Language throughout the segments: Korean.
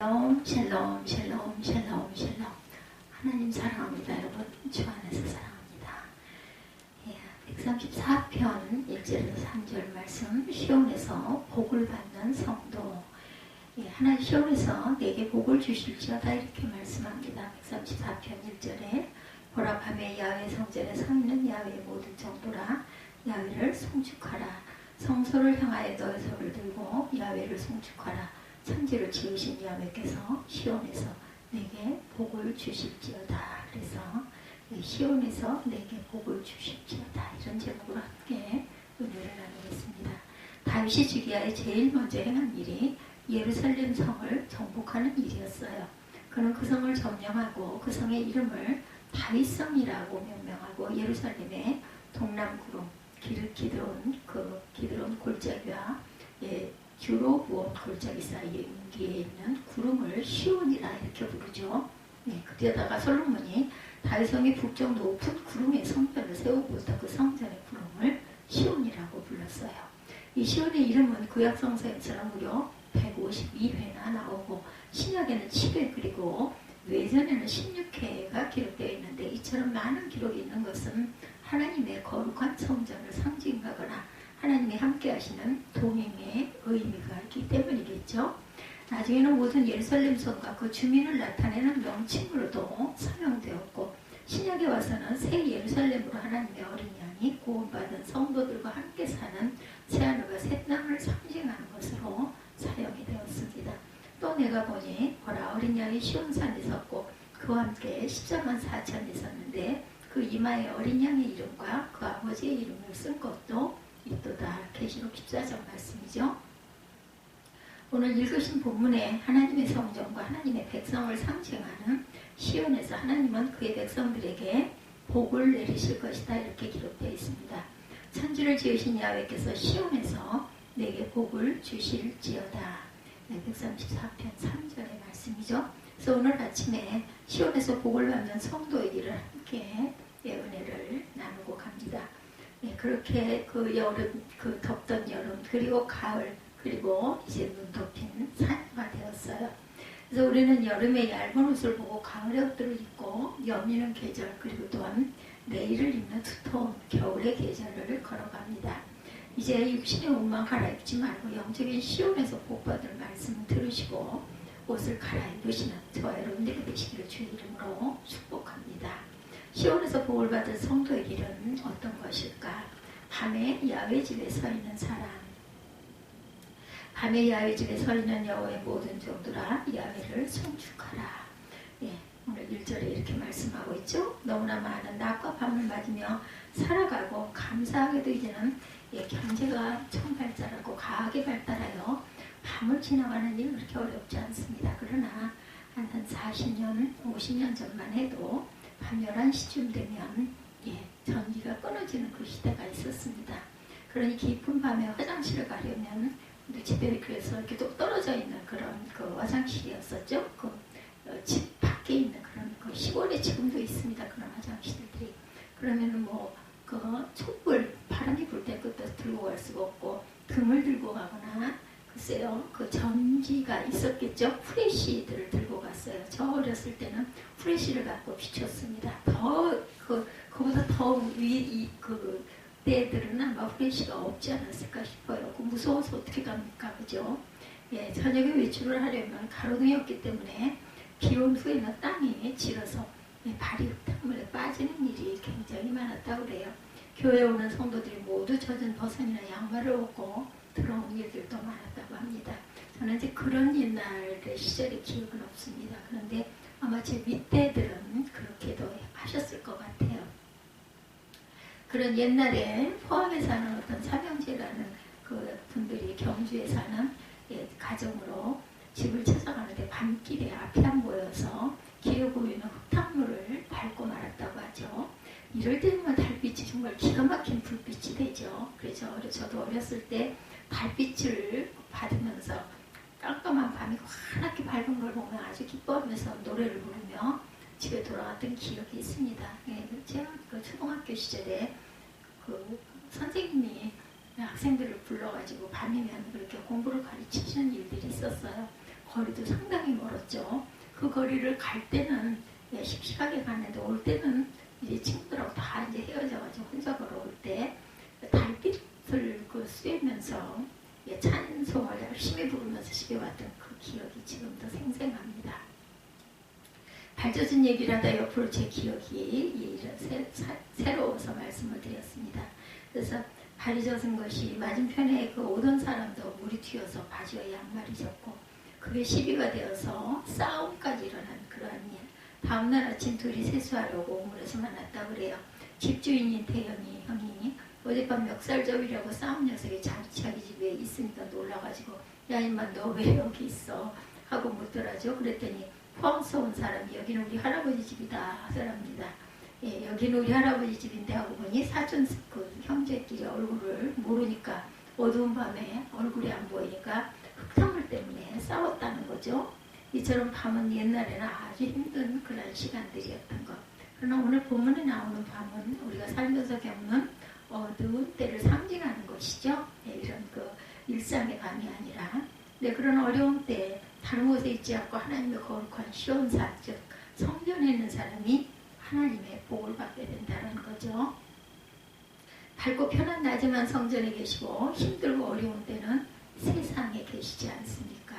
샬롬, 샬롬, 샬롬, 샬롬, 샬롬. 하나님 사랑합니다. 여러분, 주 안에서 사랑합니다. 134편 1절에서 3절 말씀, 시온에서 복을 받는 성도. 하나님 시온에서 내게 복을 주실지어다 이렇게 말씀합니다. 134편 1절에 보라 밤에 야훼 성전에 서 있는 야훼의 모든 정도라 야훼를 송축하라. 성소를 향하여 너의 손을 들고 야훼를 송축하라. 천지를 지으신 야훼께서 시온에서 내게 복을 주실지어다. 그래서 시온에서 내게 복을 주실지어다. 이런 제목으로 함께 은혜를 나누겠습니다. 다윗이 주기야에 제일 먼저 행한 일이 예루살렘 성을 정복하는 일이었어요. 그는 그 성을 점령하고 그 성의 이름을 다윗성이라고 명명하고 예루살렘의 동남구름 기드론 골짜기와 주로 무원 골짜기 사이에 있는 구름을 시온이라 이렇게 부르죠. 그때다가 솔로몬이 다윗성의 북쪽 높은 구름의 성전을 세우고부터 그 성전의 구름을 시온이라고 불렀어요. 이 시온의 이름은 구약성서에서는 무려 152회나 나오고 신약에는 10회 그리고 외전에는 16회가 기록되어 있는데 이처럼 많은 기록이 있는 것은 하나님의 거룩한 성전을 상징하거나 하나님이 함께 하시는 동행의 의미가 있기 때문이겠죠. 나중에는 모든 예루살렘 성과 그 주민을 나타내는 명칭으로도 사용되었고 신약에 와서는 새 예루살렘으로 하나님의 어린 양이 구원받은 성도들과 함께 사는 새하늘과 새 땅을 상징하는 것으로 사용이 되었습니다. 또 내가 보니 보라 어린 양이 시온산에 섰고 그와 함께 14만 4천이 섰는데 그 이마에 어린 양의 이름과 그 아버지의 이름을 쓴 것도 있도다. 계시록 14장 말씀이죠. 오늘 읽으신 본문에 하나님의 성전과 하나님의 백성을 상징하는 시온에서 하나님은 그의 백성들에게 복을 내리실 것이다 이렇게 기록되어 있습니다. 천지를 지으신 야훼께서 시온에서 내게 복을 주실지어다. 134편 3절의 말씀이죠. 그래서 오늘 아침에 시온에서 복을 받는 성도의 일을 함께 은혜를 나누고 갑니다. 그렇게 그 여름, 그 덥던 여름, 그리고 가을, 그리고 이제 눈 덮인 사야가 되었어요. 그래서 우리는 여름에 얇은 옷을 보고 가을의 옷들을 입고 여미는 계절, 그리고 또한 내일을 입는 두터운 겨울의 계절을 걸어갑니다. 이제 육신의 옷만 갈아입지 말고 영적인 시온에서 복받을 말씀을 들으시고 옷을 갈아입으시는 저와 여러분들이 되시기를 주의 이름으로 축복합니다. 시온에서 복을 받은 성도의 길은 어떤 것일까? 밤에 야훼 집에 서 있는 사람. 밤에 야훼 집에 서 있는 여호와의 모든 종들아 야훼를 송축하라. 오늘 1절에 이렇게 말씀하고 있죠. 너무나 많은 낮과 밤을 맞으며 살아가고 감사하게도 이제는 경제가 총발달하고 과학이 발달하여 밤을 지나가는 일은 그렇게 어렵지 않습니다. 그러나 한 40년, 50년 전만 해도 밤 11시쯤 되면 전기가 끊어지는 그 시대가 있었습니다. 그러니 깊은 밤에 화장실을 가려면 우리 집에 그래서 이렇게 또 떨어져 있는 그런 그 화장실이었었죠. 집 밖에 있는 그런 그 시골에 지금도 있습니다. 그런 화장실들이. 그러면은 그 촛불 바람이 불 때 그것도 들고 갈 수가 없고 금을 들고 가거나 글쎄요, 그 전기가 있었겠죠. 후레쉬들을 들고 갔어요. 저 어렸을 때는 후레쉬를 갖고 비췄습니다. 그보다 더 그 때들은 아마 후레쉬가 없지 않았을까 싶어요. 무서워서 어떻게 갑니까, 그죠? 저녁에 외출을 하려면 가로등이었기 때문에 비온 후에는 땅이 질어서 발이 흙탕물에 빠지는 일이 굉장히 많았다고 그래요. 교회에 오는 성도들이 모두 젖은 버선이나 양말을 얻고 들어온 일들도 많았다고 합니다. 저는 이제 그런 옛날의 시절의 기억은 없습니다. 그런데 아마 제 밑대들은 그렇게도 하셨을 것 같아요. 그런 옛날에 포항에 사는 어떤 삼형제라는 그 분들이 경주에 사는 가정으로 집을 찾아가는데 밤길에 앞이 안 보여서 길에 보이는 흙탕물을 밟고 말았다고 하죠. 이럴 때면 달빛이 정말 기가 막힌 불빛이 되죠. 그래서 저도 어렸을 때 달빛을 받으면서 깜깜한 밤이 환하게 밝은 걸 보면 아주 기뻐하면서 노래를 부르며 집에 돌아갔던 기억이 있습니다. 제가 그 초등학교 시절에 그 선생님이 학생들을 불러가지고 밤이면 그렇게 공부를 가르치시는 일들이 있었어요. 거리도 상당히 멀었죠. 그 거리를 갈 때는 씩씩하게 갔는데 올 때는 이제 친구들하고 다 이제 헤어져가지고 혼자 걸어올 때 달빛을 그 쐬면서 찬송을 열심히 부르면서 집에 왔던 그 기억이 지금도 생생합니다. 발젖은 얘기를 하다 옆으로 제 기억이 새로워서 말씀을 드렸습니다. 그래서 발이 젖은 것이 맞은편에 그 오던 사람도 물이 튀어서 바지와 양말이 젖고 그게 시비가 되어서 싸움까지 일어난 그러한 일. 다음날 아침 둘이 세수하려고 우물에서 만났다 그래요. 집주인인 태연이 형이 어젯밤 멱살잡이라고 싸움 녀석이 자기 집에 있으니까 놀라가지고 야 임마 너 왜 여기 있어? 하고 묻더라죠. 그랬더니 포항서 온 사람이 여기는 우리 할아버지 집이다 하더랍니다. 여기는 우리 할아버지 집인데 하고 보니 사촌 그 형제끼리 얼굴을 모르니까 어두운 밤에 얼굴이 안 보이니까 흙탕물 때문에 싸웠다는 거죠. 이처럼 밤은 옛날에는 아주 힘든 그런 시간들이었던 것. 그러나 오늘 본문에 나오는 밤은 우리가 살면서 겪는 어두운 때를 상징하는 것이죠. 이런 그 일상의 밤이 아니라 그런 어려운 때 다른 곳에 있지 않고 하나님의 거룩한 시온산, 즉 성전에 있는 사람이 하나님의 복을 받게 된다는 거죠. 밝고 편한 낮에만 성전에 계시고 힘들고 어려운 때는 세상에 계시지 않습니까?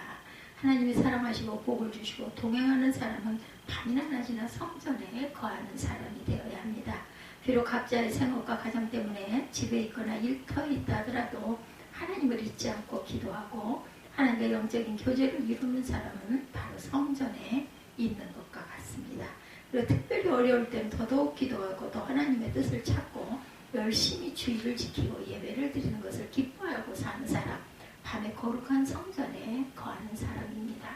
하나님이 사랑하시고 복을 주시고 동행하는 사람은 밤이나 낮이나 성전에 거하는 사람이 되어야 합니다. 비록 각자의 생업과 가정 때문에 집에 있거나 일터에 있다 하더라도 하나님을 잊지 않고 기도하고 하나님과 영적인 교제를 이루는 사람은 바로 성전에 있는 것과 같습니다. 그리고 특별히 어려울 때는 더더욱 기도하고 또 하나님의 뜻을 찾고 열심히 주의를 지키고 예배를 드리는 것을 기뻐하고 사는 사람, 밤에 거룩한 성전에 거하는 사람입니다.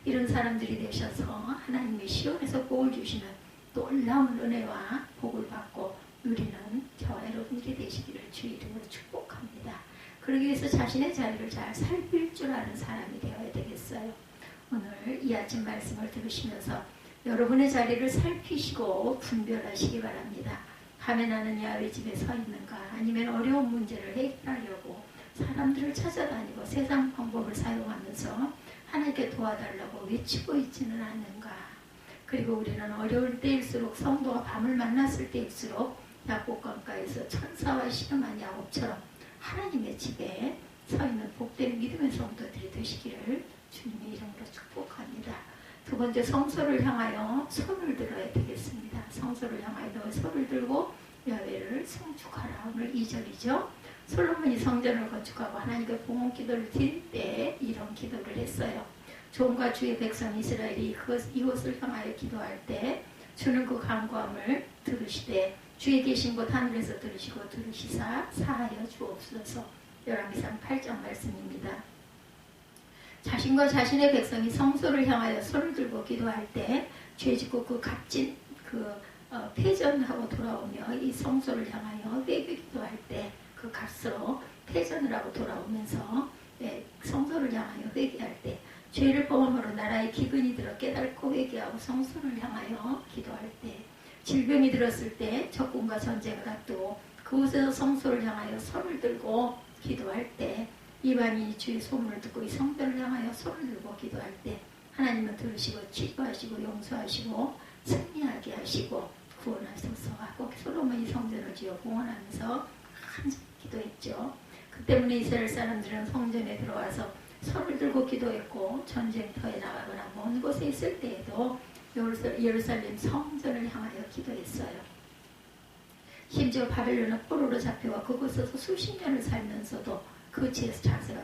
이런 사람들이 되셔서 하나님의 시온에서 복을 주시는 놀라운 은혜와 복을 받고 누리는 저와 여러분들이 되시기를 주 이름으로 축복합니다. 그러기 위해서 자신의 자리를 잘 살필 줄 아는 사람이 되어야 되겠어요. 오늘 이 아침 말씀을 들으시면서 여러분의 자리를 살피시고 분별하시기 바랍니다. 밤에 나는 야훼 집에 서 있는가, 아니면 어려운 문제를 해결하려고 사람들을 찾아다니고 세상 방법을 사용하면서 하나님께 도와달라고 외치고 있지는 않는가. 그리고 우리는 어려울 때일수록 성도가 밤을 만났을 때일수록 야복강가에서 천사와 씨름한 야곱처럼 하나님의 집에 서 있는 복된 믿음의 성도들이 되시기를 주님의 이름으로 축복합니다. 두 번째, 성소를 향하여 손을 들어야 되겠습니다. 성소를 향하여 너 손을 들고 야훼를 송축하라. 오늘 2절이죠. 솔로몬이 성전을 건축하고 하나님께 봉헌 기도를 드릴 때 이런 기도를 했어요. 종과 주의 백성 이스라엘이 이곳을 향하여 기도할 때 주는 그 간구함을 들으시되 주의 계신 곳 하늘에서 들으시고 들으시사 사하여 주옵소서. 열왕기상 8장 말씀입니다. 자신과 자신의 백성이 성소를 향하여 손을 들고 기도할 때 죄짓고 그 값진 패전하고 돌아오며 이 성소를 향하여 회개 기도할 때 그 값으로 패전을 하고 돌아오면서 성소를 향하여 회개할 때 죄를 범함으로 나라에 기근이 들어 깨닫고 회개하고 성소를 향하여 기도할 때 질병이 들었을 때 적군과 전쟁을 앞두고 그곳에서 성소를 향하여 손을 들고 기도할 때 이방인이 주의 소문을 듣고 이 성전을 향하여 손을 들고 기도할 때 하나님은 들으시고 치료하시고 용서하시고 승리하게 하시고 구원하소서 하고 솔로몬이 성전을 지어 봉헌하면서 간절히 기도했죠. 그 때문에 이스라엘 사람들은 성전에 들어와서 손을 들고 기도했고 전쟁터에 나가거나 먼 곳에 있을 때에도 예루살렘 성전을 향하여 기도했어요. 심지어 바벨론은 포로로 잡혀와 그곳에서 수십 년을 살면서도 그 지에서 자세가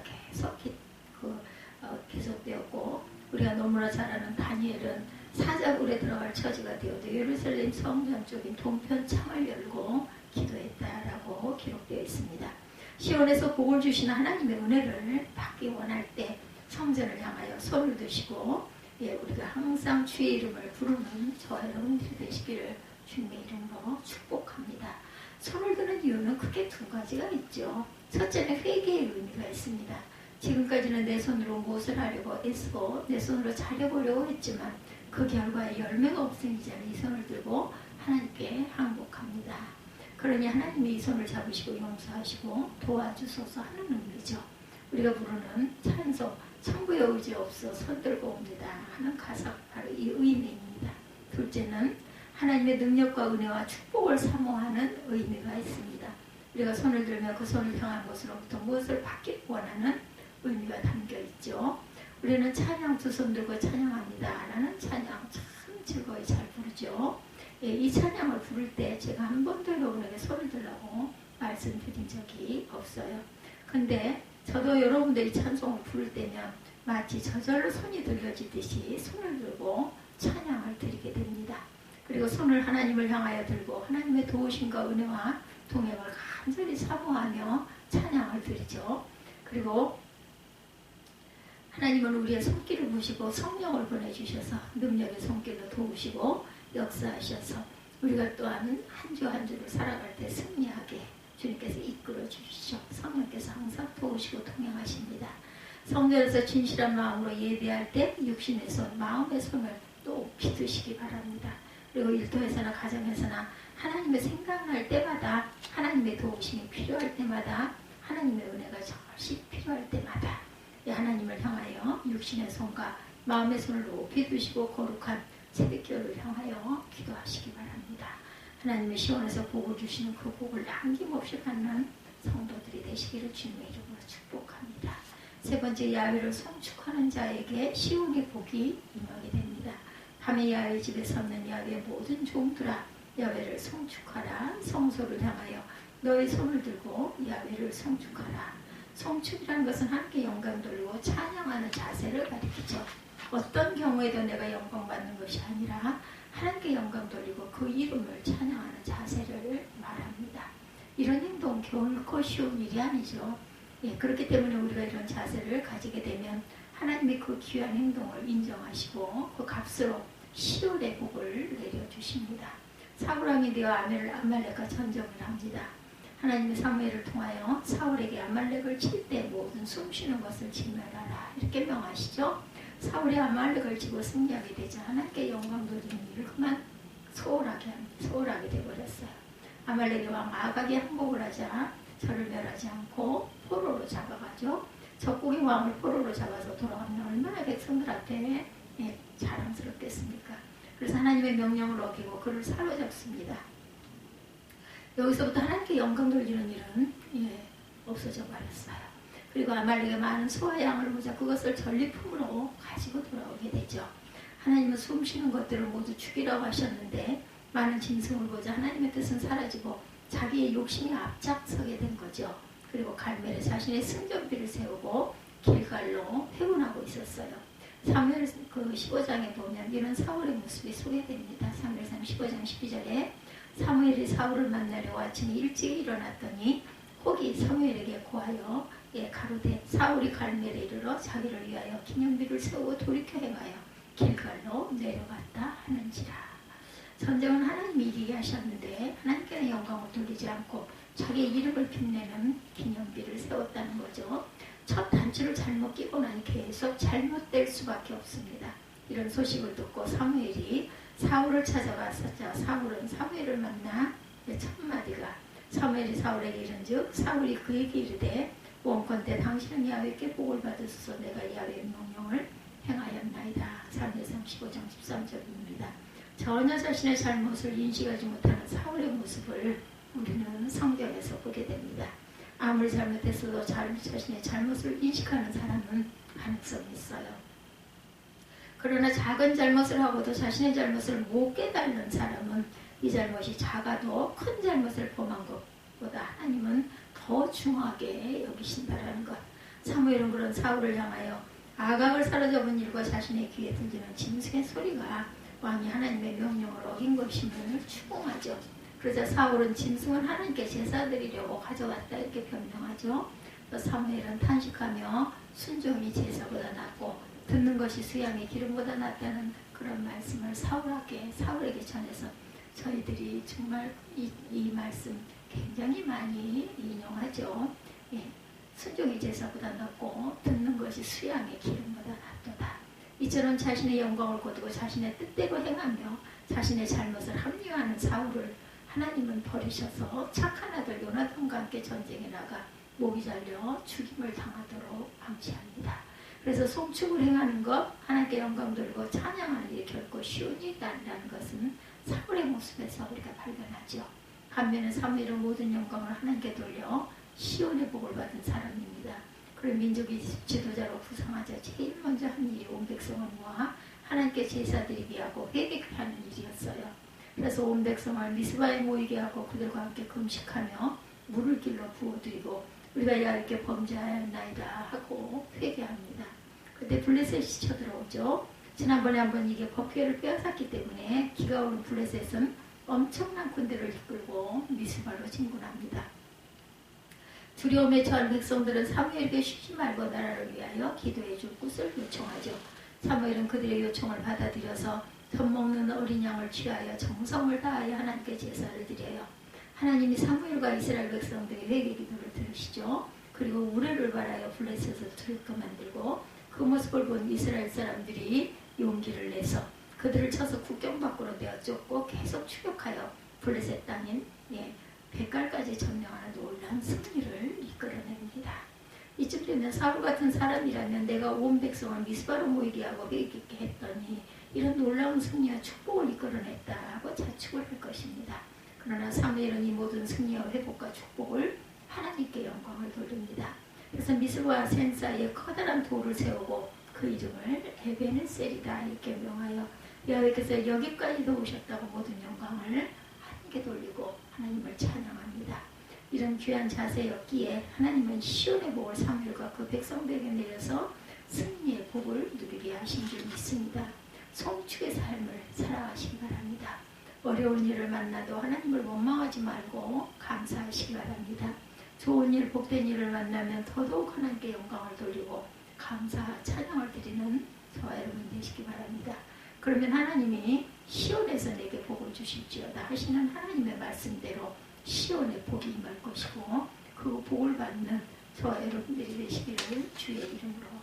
계속되었고 우리가 너무나 잘 아는 다니엘은 사자굴에 들어갈 처지가 되어도 예루살렘 성전 쪽인 동편 창을 열고 기도했다라고 기록되어 있습니다. 시온에서 복을 주시는 하나님의 은혜를 받기 원할 때 성전을 향하여 손을 드시고 우리가 항상 주의 이름을 부르는 저와 여러분들이 되시기를 주님의 이름으로 축복합니다. 손을 드는 이유는 크게 두 가지가 있죠. 첫째는 회개의 의미가 있습니다. 지금까지는 내 손으로 무엇을 하려고 애쓰고 내 손으로 잘해보려고 했지만 그 결과에 열매가 없으니 이제는 이 손을 들고 하나님께 항복합니다. 그러니 하나님이 이 손을 잡으시고 용서하시고 도와주소서 하는 의미죠. 우리가 부르는 찬송 천부의 의지 없어 손들고 옵니다 하는 가사, 바로 이 의미입니다. 둘째는 하나님의 능력과 은혜와 축복을 사모하는 의미가 있습니다. 우리가 손을 들며 그 손을 향한 곳으로부터 무엇을 받길 원하는 의미가 담겨 있죠. 우리는 찬양 두 손 들고 찬양합니다 라는 찬양 참 즐거이 잘 부르죠. 예, 이 찬양을 부를 때 제가 한 번도 여러분에게 손을 들라고 말씀드린 적이 없어요. 근데 저도 여러분들이 찬송을 부를 때면 마치 저절로 손이 들려지듯이 손을 들고 찬양을 드리게 됩니다. 그리고 손을 하나님을 향하여 들고 하나님의 도우심과 은혜와 동행을 간절히 사모하며 찬양을 드리죠. 그리고 하나님은 우리의 손길을 보시고 성령을 보내주셔서 능력의 손길로 도우시고 역사하셔서 우리가 또한 한 주 한 주를 살아갈 때 승리하게 주님께서 이끌어 주시죠. 성령께서 항상 도우시고 동행하십니다. 성전에서 진실한 마음으로 예배할 때 육신의 손, 마음의 손을 높이 드시기 바랍니다. 그리고 일터에서나 가정에서나 하나님의 생각날 때마다 하나님의 도우심이 필요할 때마다 하나님의 은혜가 절시 필요할 때마다 하나님을 향하여 육신의 손과 마음의 손을 높이 두시고 거룩한 새벽기도를 향하여 기도하시기 바랍니다. 하나님의 시원에서 복을 주시는 그 복을 남김없이 받는 성도들이 되시기를 주님의 이름으로 축복합니다. 세 번째, 야훼를 송축하는 자에게 시온의 복이 임하게 됩니다. 밤에 야훼 집에 섰는 야훼의 모든 종들아 야훼를 송축하라. 성소를 향하여 너의 손을 들고 야훼를 송축하라. 송축이라는 것은 하나님께 영광 돌리고 찬양하는 자세를 가리키죠. 어떤 경우에도 내가 영광 받는 것이 아니라 하나님께 영광 돌리고 그 이름을 찬양하는 자세를 말합니다. 이런 행동 결코 쉬운 일이 아니죠. 예, 그렇기 때문에 우리가 이런 자세를 가지게 되면 하나님이 그 귀한 행동을 인정하시고 그 값으로 시온의 복을 내려주십니다. 사울왕이 되어 아말렉과 전쟁을 합니다. 하나님의 사무엘을 통하여 사울에게 아말렉을 칠 때 모든 숨쉬는 것을 진멸하라 이렇게 명하시죠. 사울이 아말렉을 치고 승리하게 되자 하나님께 영광 돌리는 일을 그만 소홀하게 되어버렸어요. 아말렉의 왕 아각이 항복을 하자 저를 멸하지 않고 포로로 잡아가죠. 적국의 왕을 포로로 잡아서 돌아가면 얼마나 백성들한테 자랑스럽겠습니까? 그래서 하나님의 명령을 어기고 그를 사로잡습니다. 여기서부터 하나님께 영광 돌리는 일은 없어져 버렸어요. 그리고 아말렉의 많은 소와 양을 보자 그것을 전리품으로 가지고 돌아오게 되죠. 하나님은 숨쉬는 것들을 모두 죽이라고 하셨는데 많은 짐승을 보자 하나님의 뜻은 사라지고 자기의 욕심이 앞장서게 된 거죠. 그리고 갈멜에 자신의 승전비를 세우고 길갈로 회군하고 있었어요. 사무엘 그 15장에 보면 이런 사울의 모습이 소개됩니다. 사무엘상 15장 12절에 사무엘이 사울을 만나려고 아침에 일찍 일어났더니 혹이 사무엘에게 고하여 가로되 사울이 갈멜에 이르러 자기를 위하여 기념비를 세우고 돌이켜 행하여 길갈로 내려갔다 하는지라. 전쟁은 하나님이 이기게 하셨는데 하나님께는 영광을 돌리지 않고 자기의 이름을 빛내는 기념비를 세웠다는 거죠. 첫 단추를 잘못 끼고 나니 계속 잘못될 수밖에 없습니다. 이런 소식을 듣고 사무엘이 사울을 찾아갔었죠. 사울은 사무엘을 만나 첫 마디가 사무엘이 사울에게 이른즉 사울이 그에게 이르되 원컨대 당신은 야훼께 복을 받으소서 내가 야훼의 명령을 행하였나이다. 사무엘상 15장 13절입니다. 전혀 자신의 잘못을 인식하지 못하는 사울의 모습을 우리는 성경에서 보게 됩니다. 아무리 잘못했어도 자신의 잘못을 인식하는 사람은 가능성이 있어요. 그러나 작은 잘못을 하고도 자신의 잘못을 못 깨닫는 사람은 이 잘못이 작아도 큰 잘못을 범한 것보다 하나님은 더 중하게 여기신다라는 것. 사무엘은 그런 사울을 향하여 아각을 사로잡은 일과 자신의 귀에 들리는 짐승의 소리가 왕이 하나님의 명령을 어긴 것임을 추궁하죠. 그러자 사울은 짐승은 하나님께 제사 드리려고 가져왔다 이렇게 변명하죠. 또 사무엘은 탄식하며 순종이 제사보다 낫고 듣는 것이 수양의 기름보다 낫다는 그런 말씀을 사울에게 전해서 저희들이 정말 이 말씀 굉장히 많이 인용하죠. 순종이 제사보다 낫고 듣는 것이 수양의 기름보다 낫도다. 이처럼 자신의 영광을 거두고 자신의 뜻대로 행하며 자신의 잘못을 합리화하는 사울을 하나님은 버리셔서 착한 아들 요나단과 함께 전쟁에 나가 목이 잘려 죽임을 당하도록 방치합니다. 그래서 송축을 행하는 것, 하나님께 영광 돌리고 찬양하는 일이 결코 쉬운 일이 아니라는 것은 사울의 모습에서 우리가 발견하죠. 반면에 사무엘은 모든 영광을 하나님께 돌려 시온의 복을 받은 사람입니다. 그리고 민족이 지도자로 부상하자 제일 먼저 한 일이 온 백성을 모아 하나님께 제사드리게 하고 회개케 하는 일이었어요. 그래서 온 백성을 미스바에 모이게 하고 그들과 함께 금식하며 물을 길러 부어드리고 우리가 이렇게 범죄하였나이다 하고 회개합니다. 그때 블레셋이 쳐들어오죠. 지난번에 한번 이게 법궤를 빼앗았기 때문에 기가 오른 블레셋은 엄청난 군대를 이끌고 미스바로 진군합니다. 두려움에 처한 백성들은 사무엘에게 쉬지 말고 나라를 위하여 기도해 줄 곳을 요청하죠. 사무엘은 그들의 요청을 받아들여서 젖먹는 어린 양을 취하여 정성을 다하여 하나님께 제사를 드려요. 하나님이 사무엘과 이스라엘 백성들의 회개 기도를 들으시죠. 그리고 우레를 바라여 블레셋을 두렵게 만들고 그 모습을 본 이스라엘 사람들이 용기를 내서 그들을 쳐서 국경 밖으로 내어 쫓고 계속 추격하여 블레셋 땅인 백갈까지 점령하는 놀라운 승리를 이끌어냅니다. 이쯤 되면 사울 같은 사람이라면 내가 온 백성을 미스바로 모이게 하고 회개케 했더니 이런 놀라운 승리와 축복을 이끌어냈다 하고 자축을 할 것입니다. 그러나 사무엘은 이 모든 승리와 회복과 축복을 하나님께 영광을 돌립니다. 그래서 미스바 센 사이에 커다란 돌을 세우고 그 이름을 에베네셀이다 이렇게 명하여 여호와께서 여기까지도 오셨다고 모든 영광을 하나님께 돌리고 하나님을 찬양합니다. 이런 귀한 자세였기에 하나님은 시온의 복을 사무엘과 그 백성들에게 내려서 승리의 복을 누리게 하신 줄 믿습니다. 송축의 삶을 살아가시기 바랍니다. 어려운 일을 만나도 하나님을 원망하지 말고 감사하시기 바랍니다. 좋은 일, 복된 일을 만나면 더더욱 하나님께 영광을 돌리고 감사, 찬양을 드리는 저와 여러분 되시기 바랍니다. 그러면 하나님이 시온에서 내게 복을 주실지어다 하시는 하나님의 말씀대로 시온의 복이 임할 것이고 그 복을 받는 저와 여러분들이 되시기를 주의 이름으로